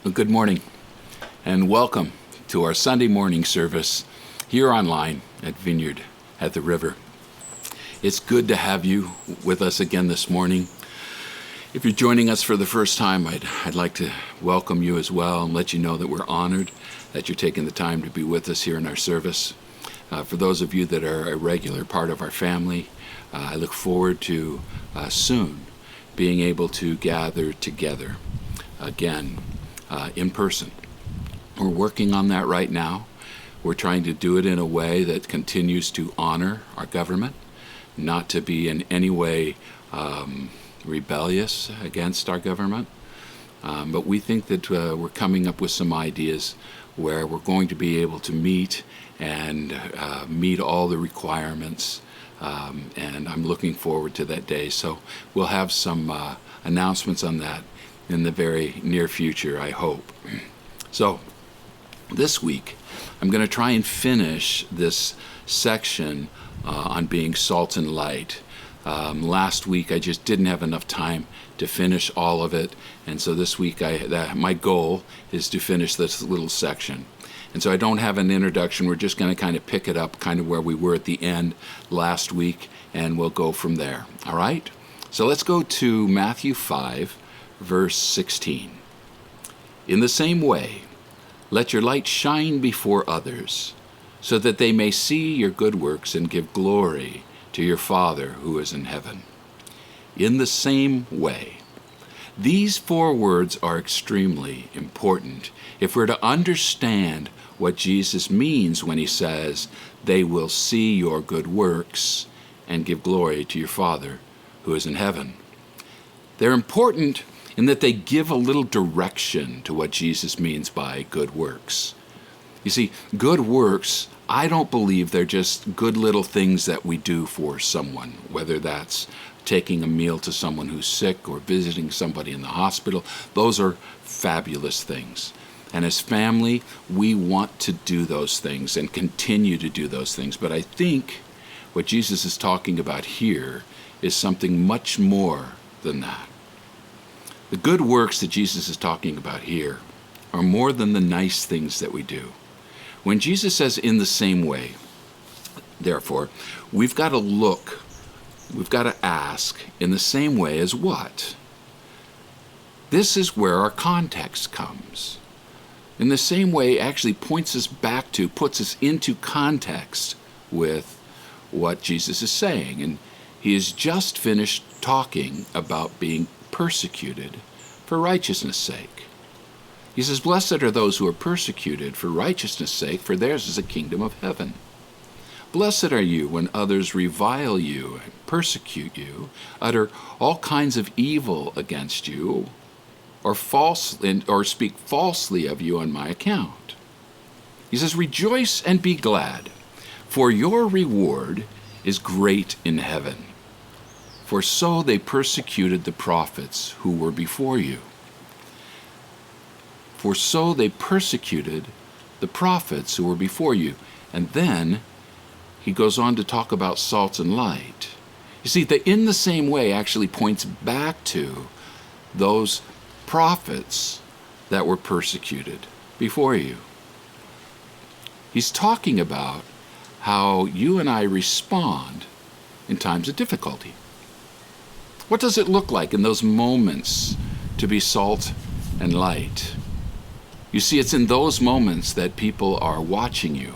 Well, good morning and welcome to our Sunday morning service here online at Vineyard at the river. It's good to have you with us again this morning. If you're joining us for the first time, I'd like to welcome you as well and let you know that we're honored that you're taking the time to be with us here in our service. For those of you that are a regular part of our family, I look forward to soon being able to gather together again in person. We're working on that right now. We're trying to do it in a way that continues to honor our government, not to be in any way rebellious against our government. But we think that we're coming up with some ideas where we're going to be able to meet and meet all the requirements. And I'm looking forward to that day. So we'll have some announcements on that in the very near future, I hope. So this week, I'm going to try and finish this section on being salt and light. Last week, I just didn't have enough time to finish all of it, and so this week, my goal is to finish this little section. And so I don't have an introduction. We're just going to kind of pick it up kind of where we were at the end last week, and we'll go from there. All right? So let's go to Matthew 5, verse 16. In the same way, let your light shine before others, so that they may see your good works and give glory to your Father who is in heaven. In the same way. These four words are extremely important if we're to understand what Jesus means when he says, they will see your good works and give glory to your Father who is in heaven. They're important in that they give a little direction to what Jesus means by good works. You see, good works, I don't believe they're just good little things that we do for someone, whether that's taking a meal to someone who's sick or visiting somebody in the hospital. Those are fabulous things. And as family, we want to do those things and continue to do those things. But I think what Jesus is talking about here is something much more than that. The good works that Jesus is talking about here are more than the nice things that we do. When Jesus says in the same way, therefore, we've got to ask in the same way as what? This is where our context comes. In the same way actually puts us into context with what Jesus is saying. And he has just finished talking about being persecuted for righteousness' sake. He says, blessed are those who are persecuted for righteousness' sake, for theirs is the kingdom of heaven. Blessed are you when others revile you and persecute you, utter all kinds of evil against you, or speak falsely of you on my account. He says, rejoice and be glad, for your reward is great in heaven. For so they persecuted the prophets who were before you. For so they persecuted the prophets who were before you. And then he goes on to talk about salt and light. You see, the in the same way actually points back to those prophets that were persecuted before you. He's talking about how you and I respond in times of difficulty. What does it look like in those moments to be salt and light? You see, it's in those moments that people are watching you.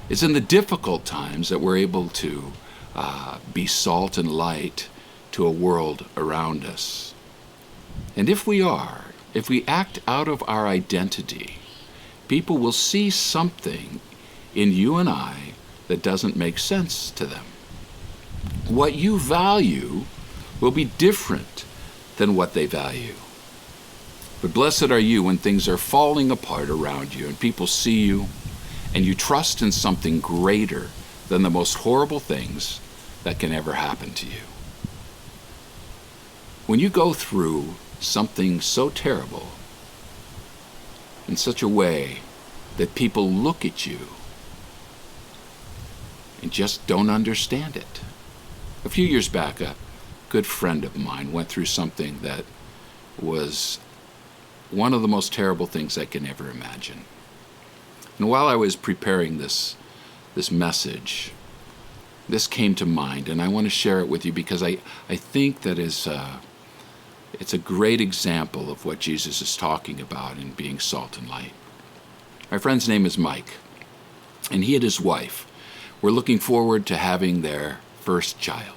It's in the difficult times that we're able to be salt and light to a world around us. And if we act out of our identity, people will see something in you and I that doesn't make sense to them. What you value will be different than what they value. But blessed are you when things are falling apart around you and people see you and you trust in something greater than the most horrible things that can ever happen to you. When you go through something so terrible in such a way that people look at you and just don't understand it. A few years back, a good friend of mine went through something that was one of the most terrible things I can ever imagine. And while I was preparing this message, this came to mind, and I want to share it with you because I think that it's a great example of what Jesus is talking about in being salt and light. My friend's name is Mike, and he and his wife were looking forward to having their first child.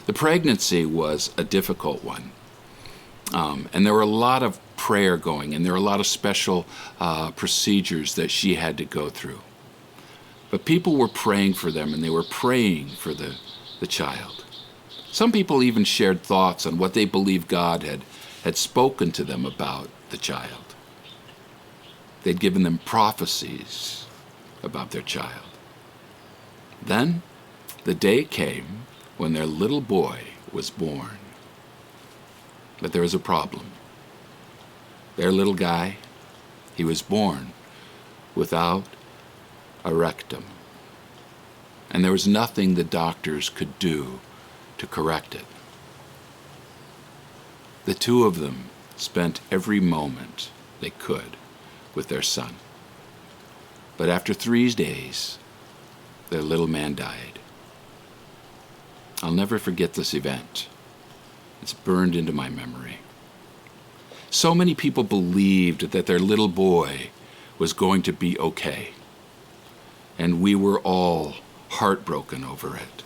The pregnancy was a difficult one, and there were a lot of prayer going, and there were a lot of special procedures that she had to go through. But people were praying for them, and they were praying for the child. Some people even shared thoughts on what they believed God had spoken to them about the child. They'd given them prophecies about their child. Then the day came when their little boy was born. But there was a problem. Their little guy, he was born without a rectum. And there was nothing the doctors could do to correct it. The two of them spent every moment they could with their son. But after 3 days, their little man died. I'll never forget this event. It's burned into my memory. So many people believed that their little boy was going to be okay, and we were all heartbroken over it.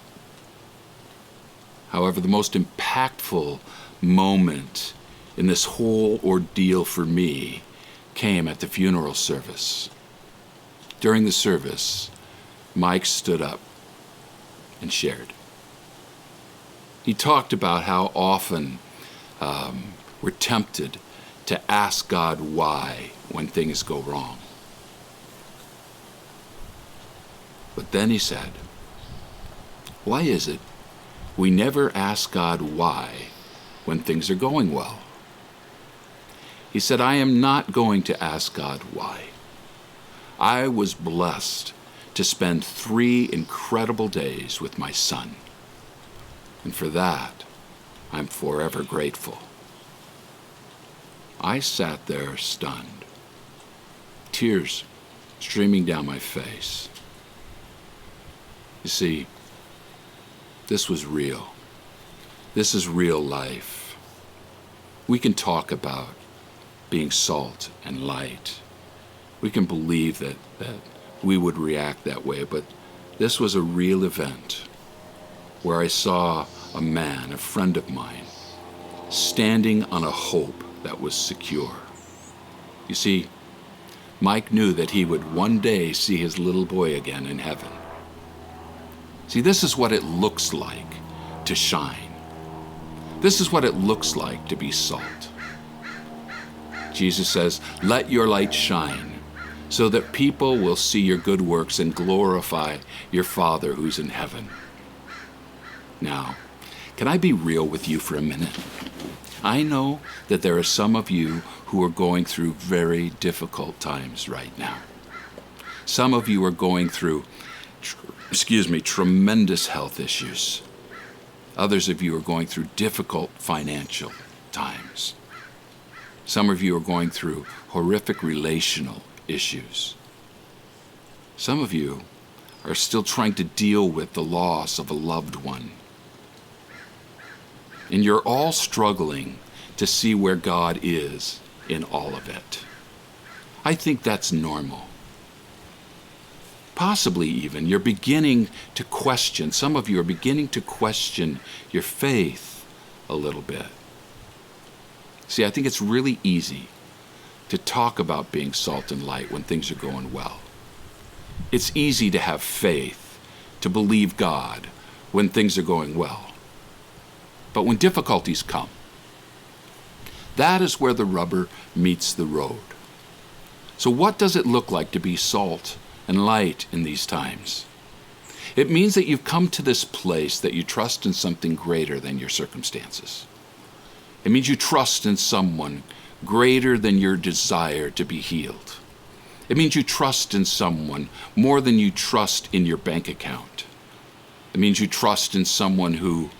However, the most impactful moment in this whole ordeal for me came at the funeral service. During the service, Mike stood up and shared. He talked about how often we're tempted to ask God why when things go wrong. But then he said, why is it we never ask God why when things are going well? He said, I am not going to ask God why. I was blessed to spend 3 incredible days with my son. And for that, I'm forever grateful. I sat there stunned, tears streaming down my face. You see, this was real. This is real life. We can talk about being salt and light. We can believe that we would react that way, but this was a real event where I saw a man, a friend of mine, standing on a hope that was secure. You see, Mike knew that he would one day see his little boy again in heaven. See, this is what it looks like to shine. This is what it looks like to be salt. Jesus says, let your light shine so that people will see your good works and glorify your Father who's in heaven. Now, can I be real with you for a minute? I know that there are some of you who are going through very difficult times right now. Some of you are going through, tremendous health issues. Others of you are going through difficult financial times. Some of you are going through horrific relational issues. Some of you are still trying to deal with the loss of a loved one. And you're all struggling to see where God is in all of it. I think that's normal. Possibly even you're beginning to question, some of you are beginning to question your faith a little bit. See, I think it's really easy to talk about being salt and light when things are going well. It's easy to have faith, to believe God when things are going well. But when difficulties come, that is where the rubber meets the road. So what does it look like to be salt and light in these times? It means that you've come to this place that you trust in something greater than your circumstances. It means you trust in someone greater than your desire to be healed. It means you trust in someone more than you trust in your bank account. It means you trust in someone who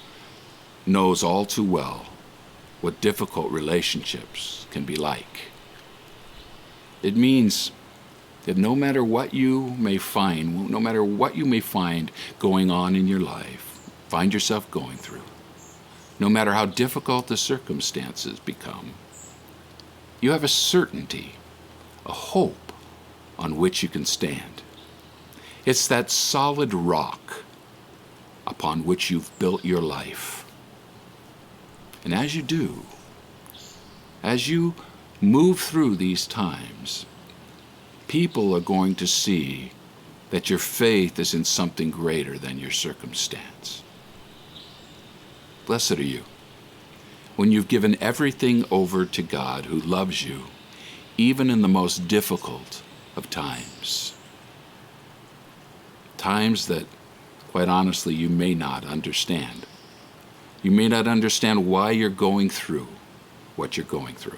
knows all too well what difficult relationships can be like. It means that no matter what you may find, going on in your life, find yourself going through, no matter how difficult the circumstances become, you have a certainty, a hope on which you can stand. It's that solid rock upon which you've built your life. And as you do, as you move through these times, people are going to see that your faith is in something greater than your circumstance. Blessed are you when you've given everything over to God who loves you, even in the most difficult of times. Times that, quite honestly, you may not understand. You may not understand why you're going through what you're going through.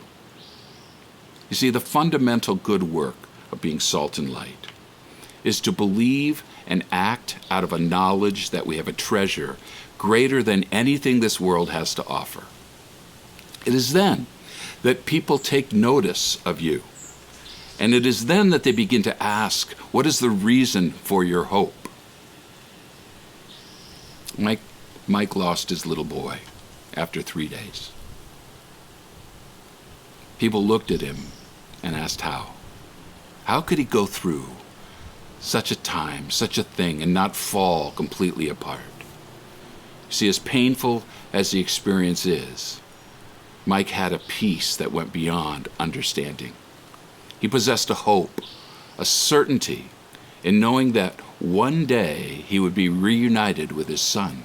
You see, the fundamental good work of being salt and light is to believe and act out of a knowledge that we have a treasure greater than anything this world has to offer. It is then that people take notice of you. And it is then that they begin to ask, what is the reason for your hope? Mike lost his little boy after 3 days. People looked at him and asked how. How could he go through such a time, such a thing, and not fall completely apart? See, as painful as the experience is, Mike had a peace that went beyond understanding. He possessed a hope, a certainty in knowing that one day he would be reunited with his son.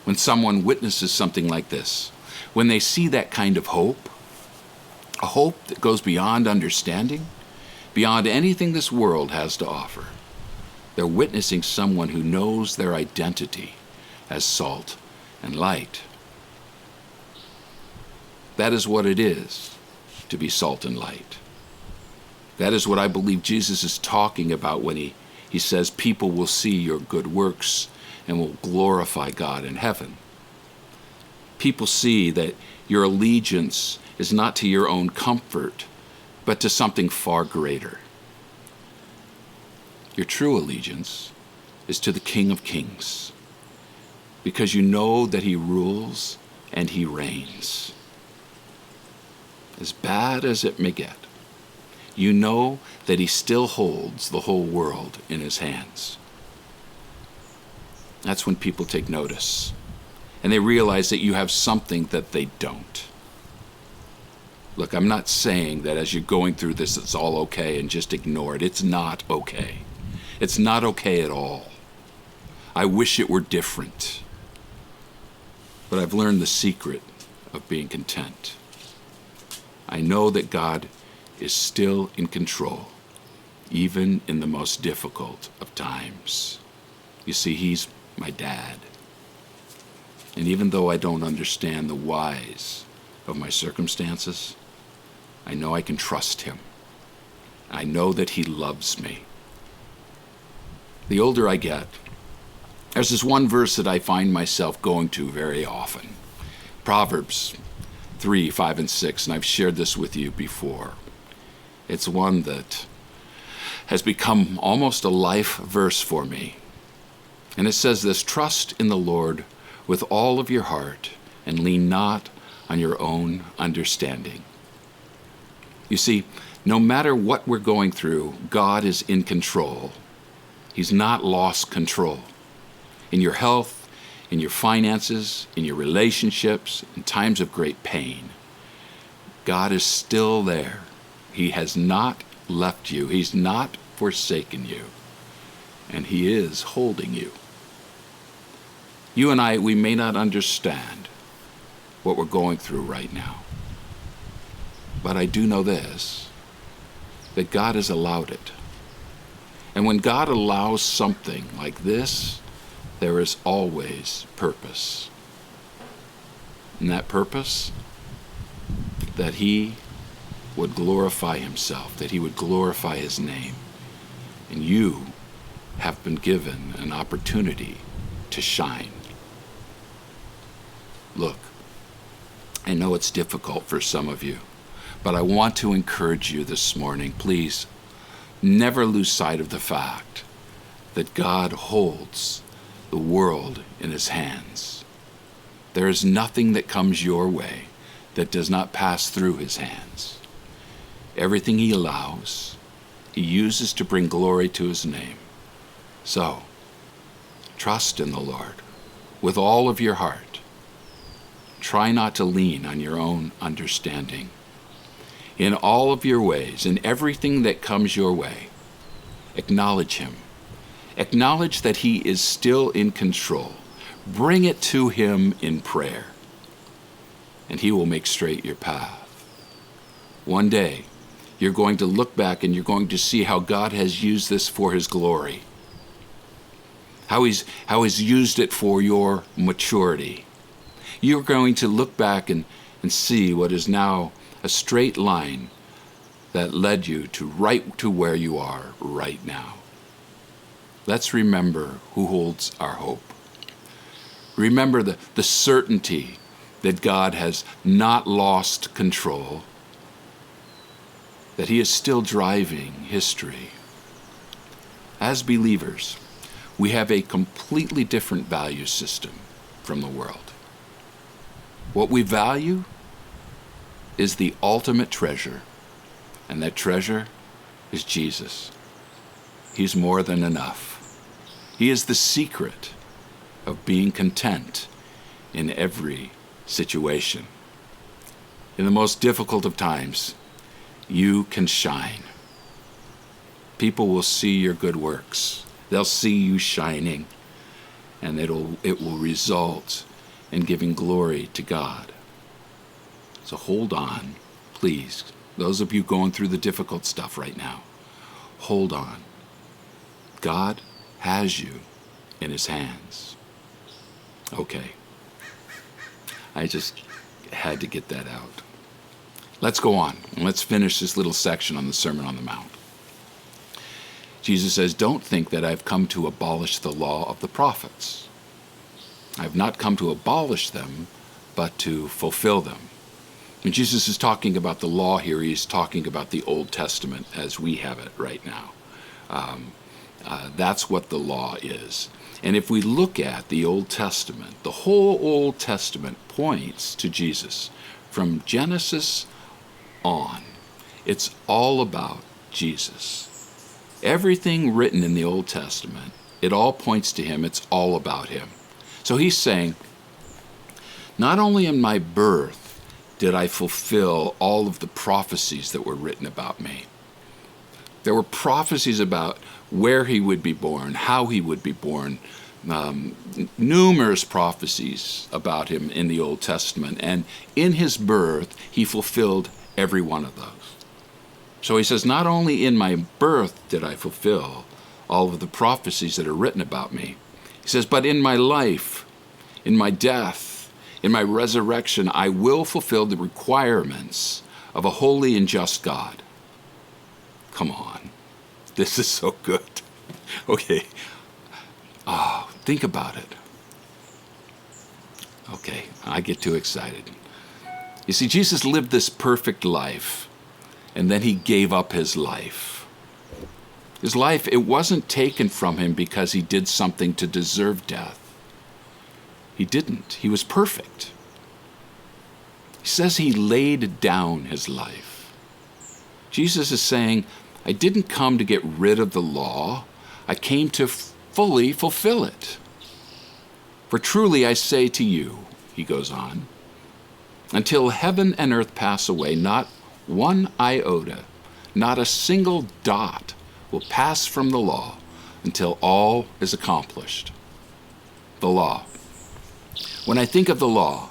When someone witnesses something like this, when they see that kind of hope, a hope that goes beyond understanding, beyond anything this world has to offer, they're witnessing someone who knows their identity as salt and light. That is what it is to be salt and light. That is what I believe Jesus is talking about when he says people will see your good works and will glorify God in heaven. People see that your allegiance is not to your own comfort, but to something far greater. Your true allegiance is to the King of Kings, because you know that he rules and he reigns. As bad as it may get, you know that he still holds the whole world in his hands. That's when people take notice, and they realize that you have something that they don't. Look, I'm not saying that as you're going through this, it's all okay and just ignore it. It's not okay. It's not okay at all. I wish it were different. But I've learned the secret of being content. I know that God is still in control, even in the most difficult of times. You see, he's my dad. And even though I don't understand the whys of my circumstances, I know I can trust him. I know that he loves me. The older I get, there's this one verse that I find myself going to very often. Proverbs 3, 5, and 6, and I've shared this with you before. It's one that has become almost a life verse for me. And it says this: trust in the Lord with all of your heart and lean not on your own understanding. You see, no matter what we're going through, God is in control. He's not lost control. In your health, in your finances, in your relationships, in times of great pain, God is still there. He has not left you. He's not forsaken you. And he is holding you. You and I, we may not understand what we're going through right now. But I do know this, that God has allowed it. And when God allows something like this, there is always purpose. And that purpose, that he would glorify himself, that he would glorify his name. And you have been given an opportunity to shine. Look, I know it's difficult for some of you, But I want to encourage you this morning, please, never lose sight of the fact that God holds the world in his hands. There is nothing that comes your way that does not pass through his hands. Everything he allows, he uses to bring glory to his name. So, trust in the Lord with all of your heart. Try not to lean on your own understanding. In all of your ways, in everything that comes your way, acknowledge him. Acknowledge that he is still in control. Bring it to him in prayer, and he will make straight your path. One day, you're going to look back and you're going to see how God has used this for his glory, how he's used it for your maturity. You're going to look back and see what is now a straight line that led you to right to where you are right now. Let's remember who holds our hope. Remember the certainty that God has not lost control, that he is still driving history. As believers, we have a completely different value system from the world. What we value is the ultimate treasure, and that treasure is Jesus. He's more than enough. He is the secret of being content in every situation. In the most difficult of times, you can shine. People will see your good works. They'll see you shining, and it will result in giving glory to God. So hold on, please. Those of you going through the difficult stuff right now, hold on. God has you in his hands. Okay. I just had to get that out. Let's go on, and let's finish this little section on the Sermon on the Mount. Jesus says, "Don't think that I've come to abolish the law of the prophets. I've not come to abolish them, but to fulfill them." When Jesus is talking about the law here, he's talking about the Old Testament as we have it right now. That's what the law is. And if we look at the Old Testament, the whole Old Testament points to Jesus. From Genesis on, it's all about Jesus. Everything written in the Old Testament, it all points to him. It's all about him. So he's saying, not only in my birth did I fulfill all of the prophecies that were written about me. There were prophecies about where he would be born, how he would be born, numerous prophecies about him in the Old Testament. And in his birth, he fulfilled every one of those. So he says, not only in my birth did I fulfill all of the prophecies that are written about me. He says, but in my life, in my death, in my resurrection, I will fulfill the requirements of a holy and just God. Come on. This is so good. Okay. Think about it. Okay, I get too excited. You see, Jesus lived this perfect life, and then he gave up his life. His life, it wasn't taken from him because he did something to deserve death. He didn't. He was perfect. He says he laid down his life. Jesus is saying, I didn't come to get rid of the law. I came to fully fulfill it. For truly I say to you, he goes on, until heaven and earth pass away, not one iota, not a single dot will pass from the law until all is accomplished. The law. When I think of the law,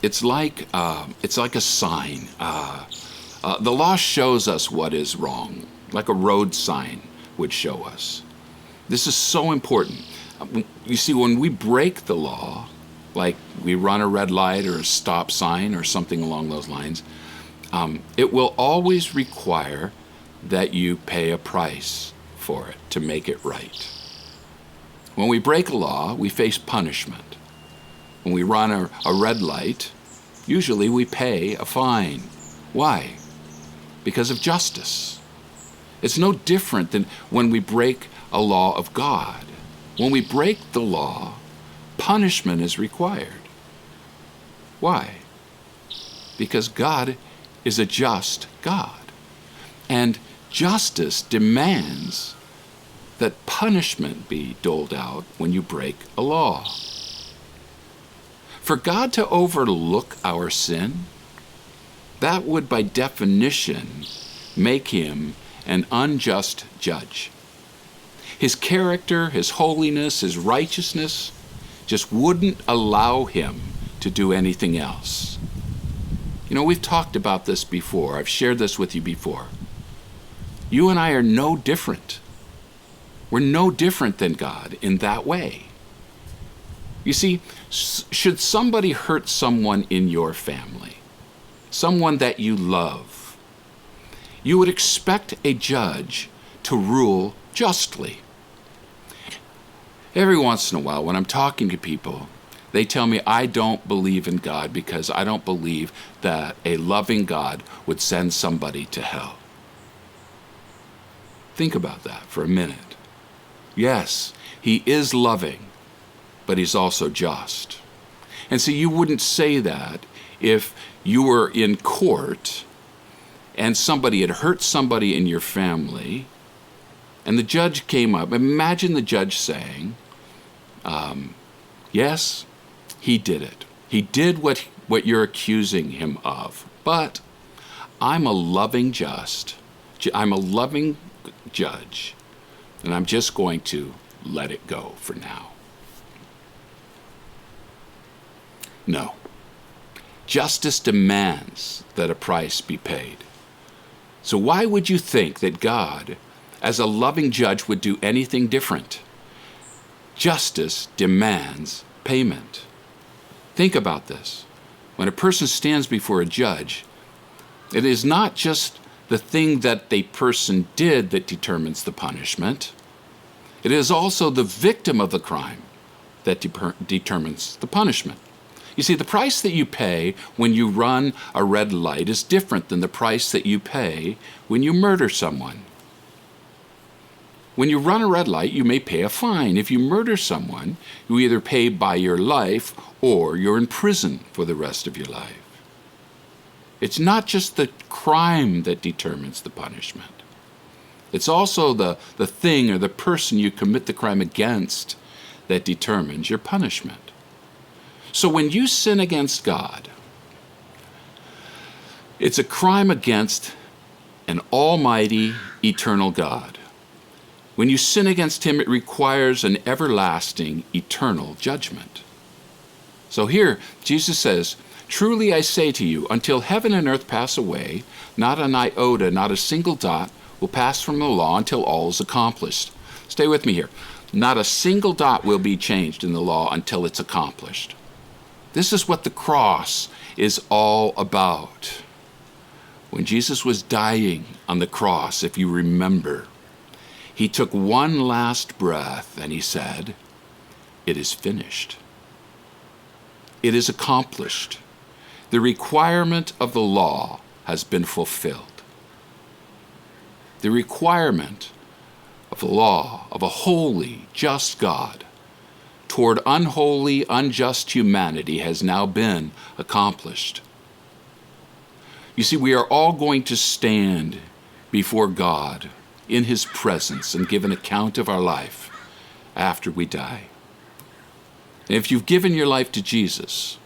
it's like a sign. The law shows us what is wrong, like a road sign would show us. This is so important. You see, when we break the law, like we run a red light or a stop sign or something along those lines, it will always require that you pay a price for it to make it right. When we break a law, we face punishment. When we run a red light, usually we pay a fine. Why? Because of justice. It's no different than when we break a law of God. When we break the law, punishment is required. Why? Because God is a just God. And justice demands that punishment be doled out when you break a law. For God to overlook our sin, that would by definition make him an unjust judge. His character, his holiness, his righteousness just wouldn't allow him to do anything else. You know, we've talked about this before. I've shared this with you before. You and I are no different. We're no different than God in that way. You see, should somebody hurt someone in your family, someone that you love, you would expect a judge to rule justly. Every once in a while, when I'm talking to people, they tell me I don't believe in God because I don't believe that a loving God would send somebody to hell. Think about that for a minute. Yes, he is loving, but he's also just. And so you wouldn't say that if you were in court and somebody had hurt somebody in your family and the judge came up. Imagine the judge saying, yes, he did it. He did what you're accusing him of. But I'm a loving judge, and I'm just going to let it go for now. No. Justice demands that a price be paid. So why would you think that God, as a loving judge, would do anything different? Justice demands payment. Think about this. When a person stands before a judge, it is not just the thing that the person did that determines the punishment. It is also the victim of the crime that determines the punishment. You see, the price that you pay when you run a red light is different than the price that you pay when you murder someone. When you run a red light, you may pay a fine. If you murder someone, you either pay by your life or you're in prison for the rest of your life. It's not just the crime that determines the punishment. It's also the thing or the person you commit the crime against that determines your punishment. So when you sin against God, it's a crime against an almighty, eternal God. When you sin against him, it requires an everlasting, eternal judgment. So here, Jesus says, "Truly I say to you, until heaven and earth pass away, not an iota, not a single dot will pass from the law until all is accomplished." Stay with me here. Not a single dot will be changed in the law until it's accomplished. This is what the cross is all about. When Jesus was dying on the cross, if you remember, he took one last breath and he said, "It is finished. It is accomplished. The requirement of the law has been fulfilled." The requirement of the law of a holy, just God toward unholy, unjust humanity has now been accomplished. You see, we are all going to stand before God in his presence and give an account of our life after we die. And if you've given your life to Jesus,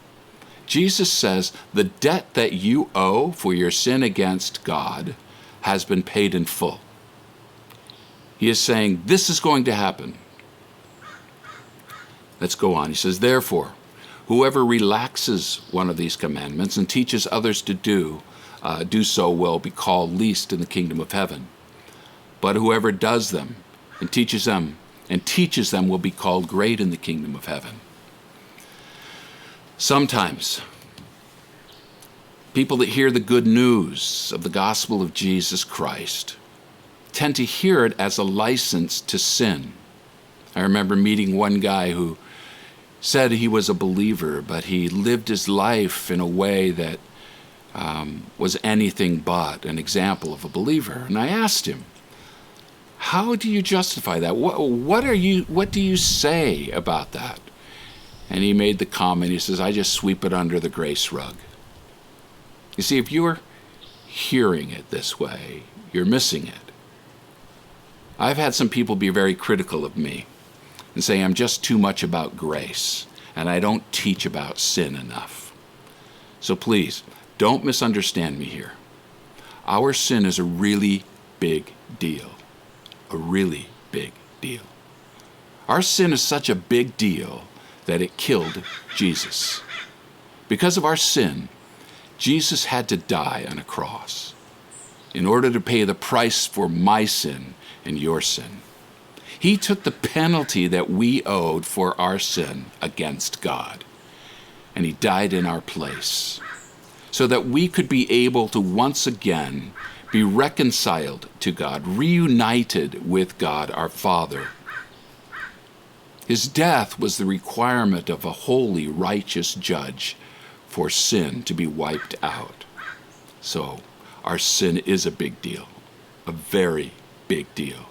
Jesus says the debt that you owe for your sin against God has been paid in full. He is saying this is going to happen. Let's go on. He says, "Therefore, whoever relaxes one of these commandments and teaches others to do so will be called least in the kingdom of heaven. But whoever does them and teaches them will be called great in the kingdom of heaven." Sometimes, people that hear the good news of the gospel of Jesus Christ tend to hear it as a license to sin. I remember meeting one guy who said he was a believer, but he lived his life in a way that was anything but an example of a believer. And I asked him, how do you justify that? What do you say about that? And he made the comment, he says, I just sweep it under the grace rug. You see, if you're hearing it this way, you're missing it. I've had some people be very critical of me and say I'm just too much about grace and I don't teach about sin enough. So please, don't misunderstand me here. Our sin is a really big deal. A really big deal. Our sin is such a big deal that it killed Jesus. Because of our sin, Jesus had to die on a cross in order to pay the price for my sin and your sin. He took the penalty that we owed for our sin against God, and he died in our place so that we could be able to once again be reconciled to God, reunited with God our Father. His death was the requirement of a holy, righteous judge for sin to be wiped out. So our sin is a big deal, a very big deal.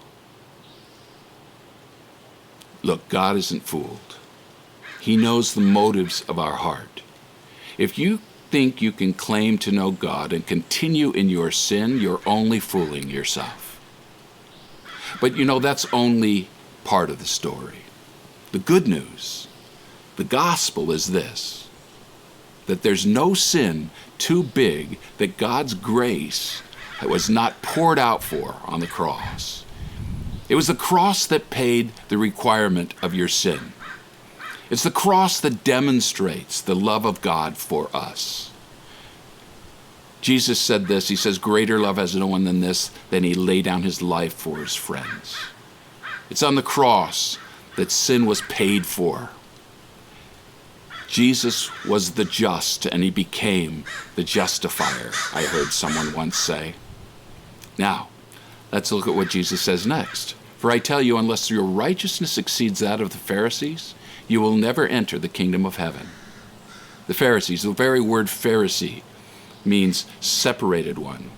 Look, God isn't fooled. He knows the motives of our heart. If you think you can claim to know God and continue in your sin, you're only fooling yourself. But that's only part of the story. The good news, the gospel is this, that there's no sin too big that God's grace was not poured out for on the cross. It was the cross that paid the requirement of your sin. It's the cross that demonstrates the love of God for us. Jesus said this, he says, greater love has no one than this, than he laid down his life for his friends. It's on the cross that sin was paid for. Jesus was the just, and he became the justifier, I heard someone once say. Now, let's look at what Jesus says next. For I tell you, unless your righteousness exceeds that of the Pharisees, you will never enter the kingdom of heaven. The Pharisees, the very word Pharisee means separated one.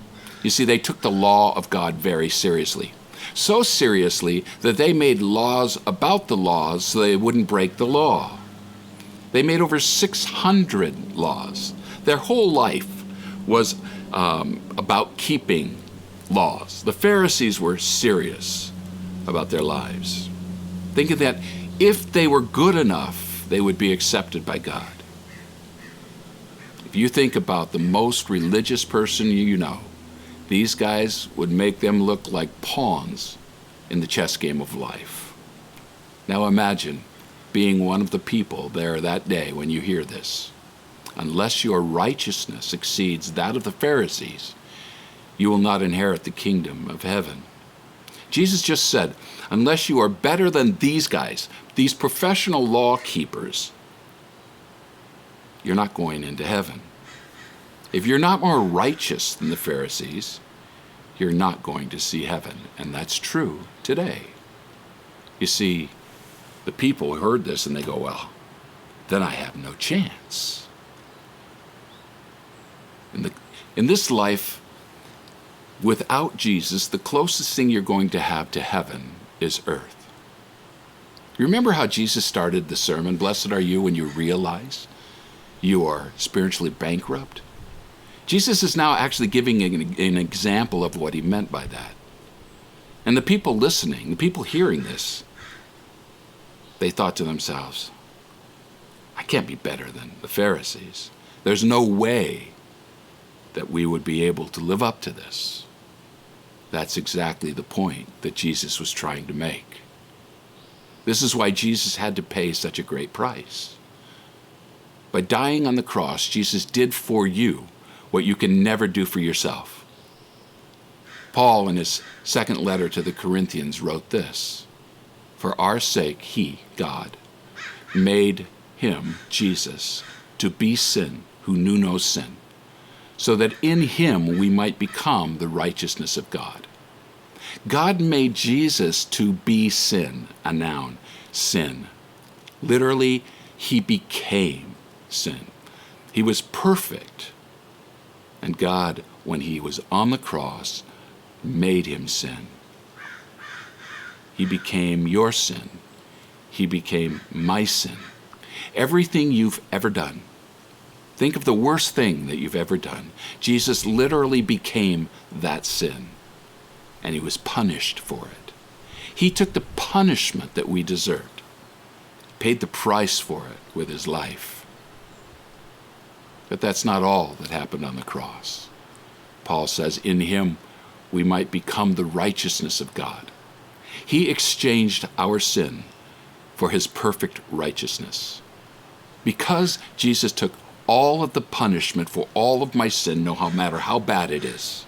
You see, they took the law of God very seriously. So seriously that they made laws about the laws so they wouldn't break the law. They made over 600 laws. Their whole life was about keeping laws. The Pharisees were serious about their lives, thinking that if they were good enough, they would be accepted by God. If you think about the most religious person you know, these guys would make them look like pawns in the chess game of life. Now imagine being one of the people there that day when you hear this. Unless your righteousness exceeds that of the Pharisees, you will not inherit the kingdom of heaven. Jesus just said, unless you are better than these guys, these professional law keepers, you're not going into heaven. If you're not more righteous than the Pharisees, you're not going to see heaven. And that's true today. You see, the people heard this and they go, well, then I have no chance. In this life, without Jesus, the closest thing you're going to have to heaven is earth. You remember how Jesus started the sermon, blessed are you when you realize you are spiritually bankrupt? Jesus is now actually giving an example of what he meant by that. And the people listening, the people hearing this, they thought to themselves, I can't be better than the Pharisees. There's no way that we would be able to live up to this. That's exactly the point that Jesus was trying to make. This is why Jesus had to pay such a great price. By dying on the cross, Jesus did for you what you can never do for yourself. Paul, in his second letter to the Corinthians, wrote this, for our sake, he, God, made him, Jesus, to be sin who knew no sin, so that in him we might become the righteousness of God. God made Jesus to be sin, a noun, sin. Literally, he became sin. He was perfect. And God, when he was on the cross, made him sin. He became your sin. He became my sin. Everything you've ever done, think of the worst thing that you've ever done. Jesus literally became that sin, and he was punished for it. He took the punishment that we deserved, paid the price for it with his life. But that's not all that happened on the cross. Paul says, in him we might become the righteousness of God. He exchanged our sin for his perfect righteousness. Because Jesus took all of the punishment for all of my sin, no matter how bad it is,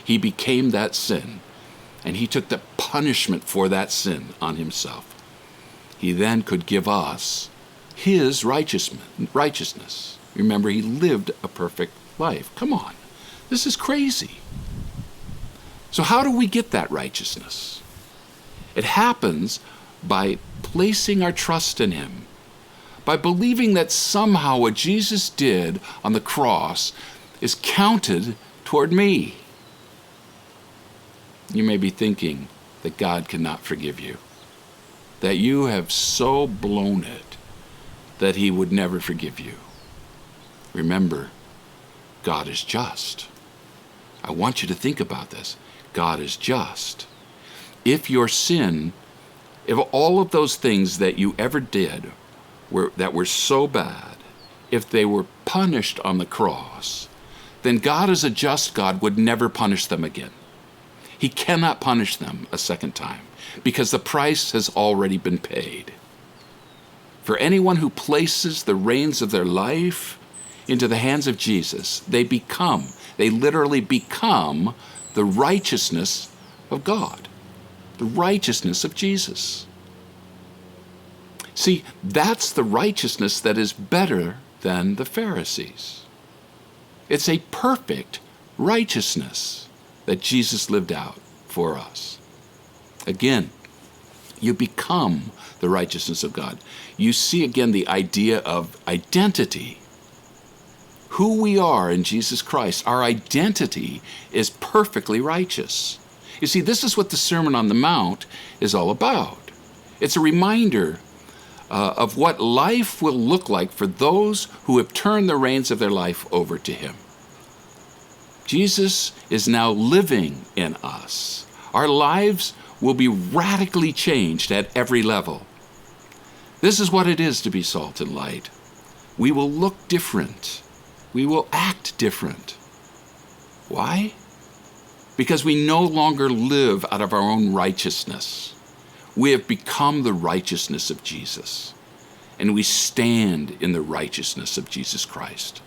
he became that sin, and he took the punishment for that sin on himself. He then could give us his righteousness. Remember, he lived a perfect life. Come on, this is crazy. So how do we get that righteousness? It happens by placing our trust in him, by believing that somehow what Jesus did on the cross is counted toward me. You may be thinking that God cannot forgive you, that you have so blown it that he would never forgive you. Remember, God is just. I want you to think about this. God is just. If your sin, if all of those things that you ever did that were so bad, if they were punished on the cross, then God, as a just God, would never punish them again. He cannot punish them a second time because the price has already been paid. For anyone who places the reins of their life into the hands of Jesus, they literally become the righteousness of God, the righteousness of Jesus. See, that's the righteousness that is better than the Pharisees. It's a perfect righteousness that Jesus lived out for us. Again, you become the righteousness of God. You see again the idea of identity. Who we are in Jesus Christ, our identity is perfectly righteous. You see, this is what the Sermon on the Mount is all about. It's a reminder of what life will look like for those who have turned the reins of their life over to him. Jesus is now living in us. Our lives will be radically changed at every level. This is what it is to be salt and light. We will look different. We will act different. Why? Because we no longer live out of our own righteousness. We have become the righteousness of Jesus, and we stand in the righteousness of Jesus Christ.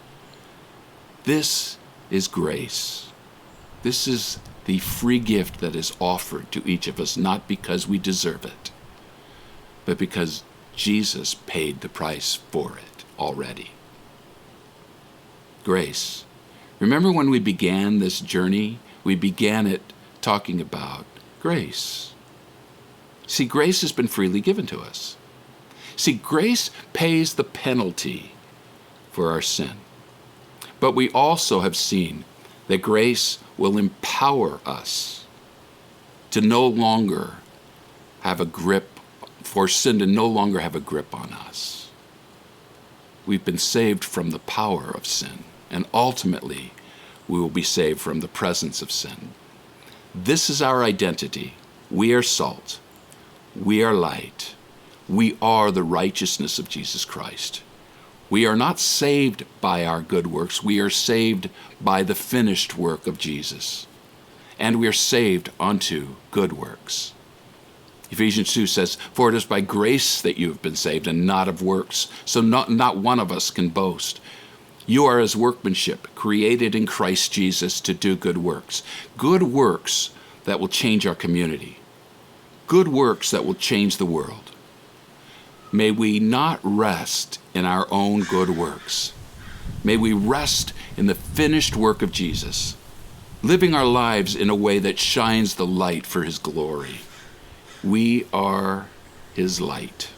This is grace. This is the free gift that is offered to each of us, not because we deserve it, but because Jesus paid the price for it already. Grace. Remember when we began this journey? We began it talking about grace. See, grace has been freely given to us. See, grace pays the penalty for our sin. But we also have seen that grace will empower us to no longer have a grip, for sin to no longer have a grip on us. We've been saved from the power of sin, and ultimately we will be saved from the presence of sin. This is our identity. We are salt. We are light. We are the righteousness of Jesus Christ. We are not saved by our good works. We are saved by the finished work of Jesus. And we are saved unto good works. Ephesians 2 says, "For it is by grace that you have been saved, and not of works. So not one of us can boast. You are his workmanship, created in Christ Jesus to do good works." Good works that will change our community. Good works that will change the world. May we not rest in our own good works. May we rest in the finished work of Jesus, living our lives in a way that shines the light for his glory. We are his light,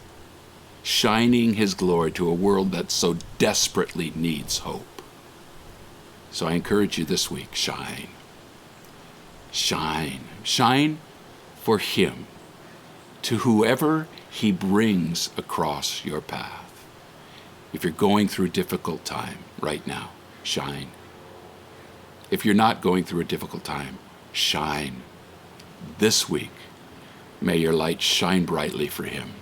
shining his glory to a world that so desperately needs hope. So I encourage you this week, shine. Shine. Shine for him, to whoever he brings across your path. If you're going through a difficult time right now, shine. If you're not going through a difficult time, shine. This week, may your light shine brightly for him.